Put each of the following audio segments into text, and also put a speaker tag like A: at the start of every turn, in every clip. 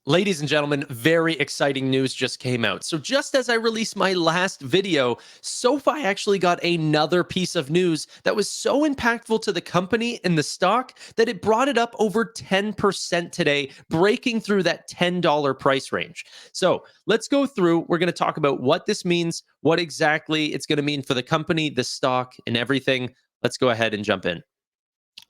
A: Ladies and gentlemen, very exciting news just came out. So just as I released my last video, SoFi actually got another piece of news that was so impactful to the company and the stock that it brought it up over 10% today, breaking through that $10 price range. So let's go through. We're going to talk about what this means, what exactly it's going to mean for the company, the stock, and everything. Let's go ahead and jump in.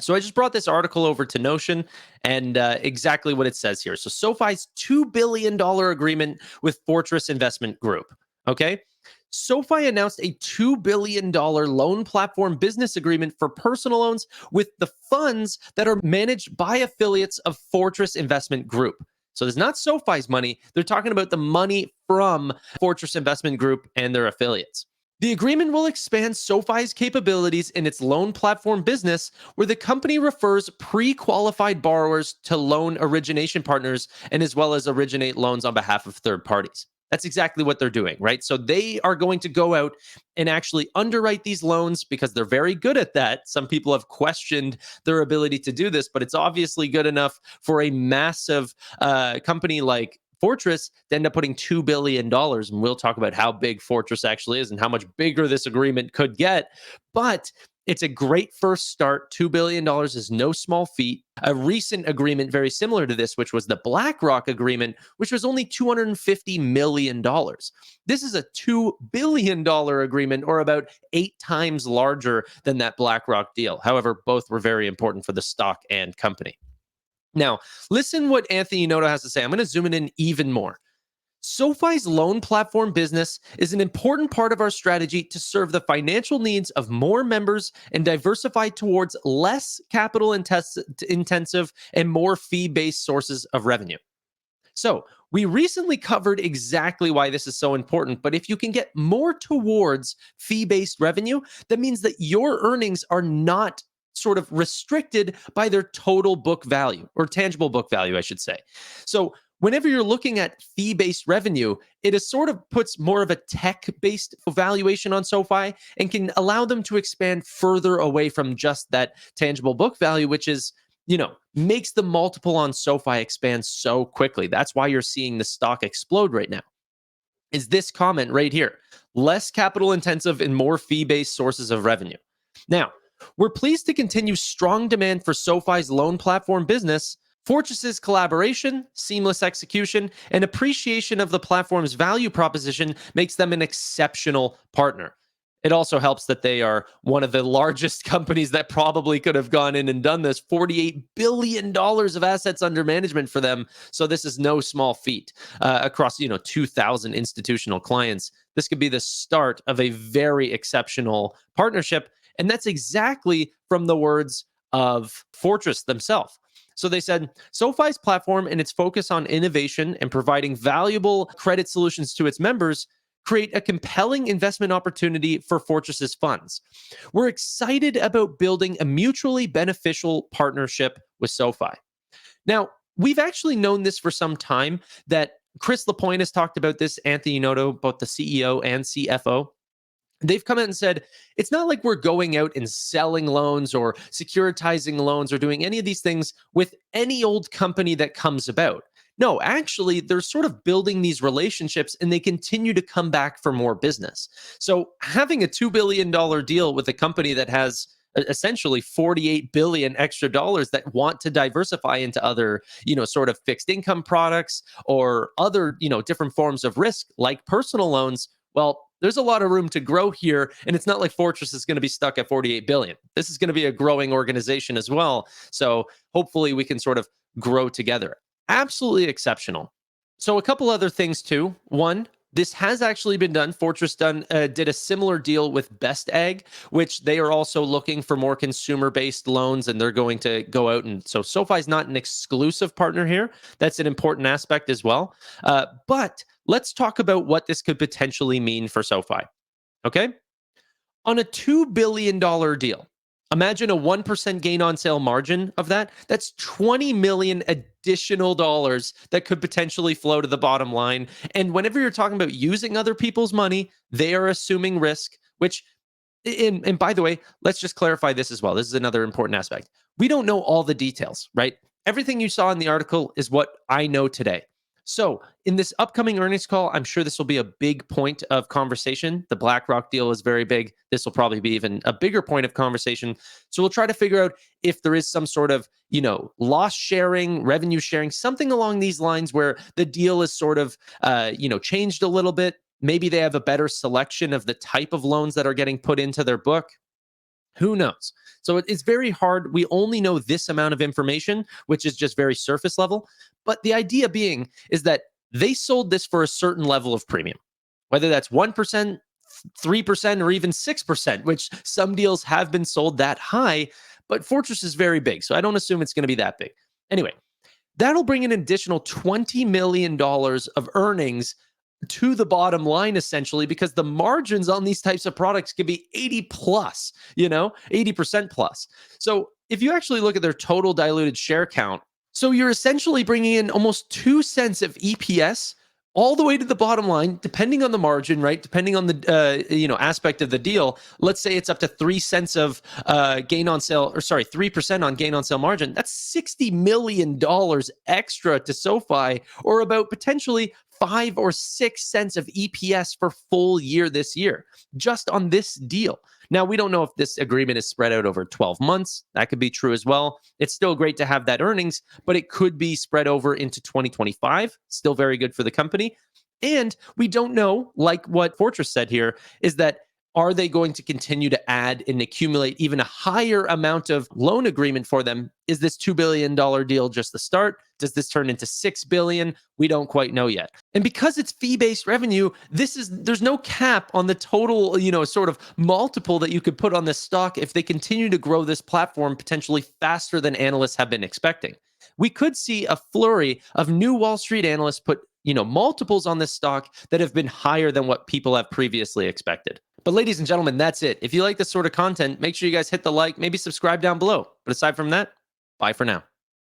A: So I just brought this article over to Notion and exactly what it says here. So SoFi's $2 billion agreement with Fortress Investment Group. Okay. SoFi announced a $2 billion loan platform business agreement for personal loans with the funds that are managed by affiliates of Fortress Investment Group. So there's not SoFi's money. They're talking about the money from Fortress Investment Group and their affiliates. The agreement will expand SoFi's capabilities in its loan platform business, where the company refers pre-qualified borrowers to loan origination partners and as well as originate loans on behalf of third parties. That's exactly what they're doing, right? So they are going to go out and actually underwrite these loans because they're very good at that. Some people have questioned their ability to do this, but it's obviously good enough for a massive company like Fortress to end up putting $2 billion. And we'll talk about how big Fortress actually is and how much bigger this agreement could get. But it's a great first start. $2 billion is no small feat. A recent agreement very similar to this, which was the BlackRock agreement, which was only $250 million. This is a $2 billion agreement, or about 8 times larger than that BlackRock deal. However, both were very important for the stock and company. Now, listen what Anthony Noto has to say. I'm going to zoom in even more. SoFi's loan platform business is an important part of our strategy to serve the financial needs of more members and diversify towards less capital intensive and more fee-based sources of revenue. So we recently covered exactly why this is so important, but if you can get more towards fee-based revenue, that means that your earnings are not sort of restricted by their total book value, or tangible book value, I should say. So whenever you're looking at fee-based revenue, it is sort of puts more of a tech-based valuation on SoFi and can allow them to expand further away from just that tangible book value, which is, makes the multiple on SoFi expand so quickly. That's why you're seeing the stock explode right now. Is this comment right here: less capital intensive and more fee-based sources of revenue. Now, we're pleased to continue strong demand for SoFi's loan platform business. Fortress's collaboration, seamless execution, and appreciation of the platform's value proposition makes them an exceptional partner. It also helps that they are one of the largest companies that probably could have gone in and done this. $48 billion of assets under management for them. So this is no small feat across 2,000 institutional clients. This could be the start of a very exceptional partnership. And that's exactly from the words of Fortress themselves. So they said, SoFi's platform and its focus on innovation and providing valuable credit solutions to its members create a compelling investment opportunity for Fortress's funds. We're excited about building a mutually beneficial partnership with SoFi. Now, we've actually known this for some time, that Chris Lapointe has talked about this, Anthony Noto, both the CEO and CFO. They've come out and said, it's not like we're going out and selling loans or securitizing loans or doing any of these things with any old company that comes about. No, actually, they're sort of building these relationships and they continue to come back for more business. So having a $2 billion deal with a company that has essentially $48 billion extra dollars that want to diversify into other, sort of fixed income products or other, different forms of risk like personal loans, well, there's a lot of room to grow here. And it's not like Fortress is going to be stuck at 48 billion. This is going to be a growing organization as well. So hopefully we can sort of grow together. Absolutely exceptional. So a couple other things too. One, this has actually been done. Fortress did a similar deal with Best Egg, which they are also looking for more consumer-based loans, and they're going to go out. And so SoFi's not an exclusive partner here. That's an important aspect as well. But let's talk about what this could potentially mean for SoFi. Okay? On a $2 billion deal, imagine a 1% gain on sale margin of that. That's $20 million additional dollars that could potentially flow to the bottom line. And whenever you're talking about using other people's money, they are assuming risk, which, and by the way, let's just clarify this as well. This is another important aspect. We don't know all the details, right? Everything you saw in the article is what I know today. So, in this upcoming earnings call, I'm sure this will be a big point of conversation. The BlackRock deal is very big. This will probably be even a bigger point of conversation. So, we'll try to figure out if there is some sort of, loss sharing, revenue sharing, something along these lines where the deal is sort of, changed a little bit. Maybe they have a better selection of the type of loans that are getting put into their book. Who knows? So it's very hard. We only know this amount of information, which is just very surface level. But the idea being is that they sold this for a certain level of premium, whether that's 1%, 3%, or even 6%, which some deals have been sold that high. But Fortress is very big. So I don't assume it's going to be that big. Anyway, that'll bring an additional $20 million of earnings to the bottom line, essentially, because the margins on these types of products can be 80 plus, 80% plus. So if you actually look at their total diluted share count, so you're essentially bringing in almost 2 cents of EPS all the way to the bottom line, depending on the margin, right? Depending on the aspect of the deal. Let's say it's up to 3 cents of gain on sale, or sorry, 3% on gain on sale margin. That's $60 million extra to SoFi, or about potentially 5 or 6 cents of EPS for full year this year, just on this deal. Now, we don't know if this agreement is spread out over 12 months. That could be true as well. It's still great to have that earnings, but it could be spread over into 2025. Still very good for the company. And we don't know, like what Fortress said here, is that are they going to continue to add and accumulate even a higher amount of loan agreement for them? Is this $2 billion deal just the start? Does this turn into $6 billion? We don't quite know yet. And because it's fee-based revenue, there's no cap on the total, sort of multiple that you could put on this stock if they continue to grow this platform potentially faster than analysts have been expecting. We could see a flurry of new Wall Street analysts put, multiples on this stock that have been higher than what people have previously expected. But ladies and gentlemen, that's it. If you like this sort of content, make sure you guys hit the like, maybe subscribe down below. But aside from that, bye for now.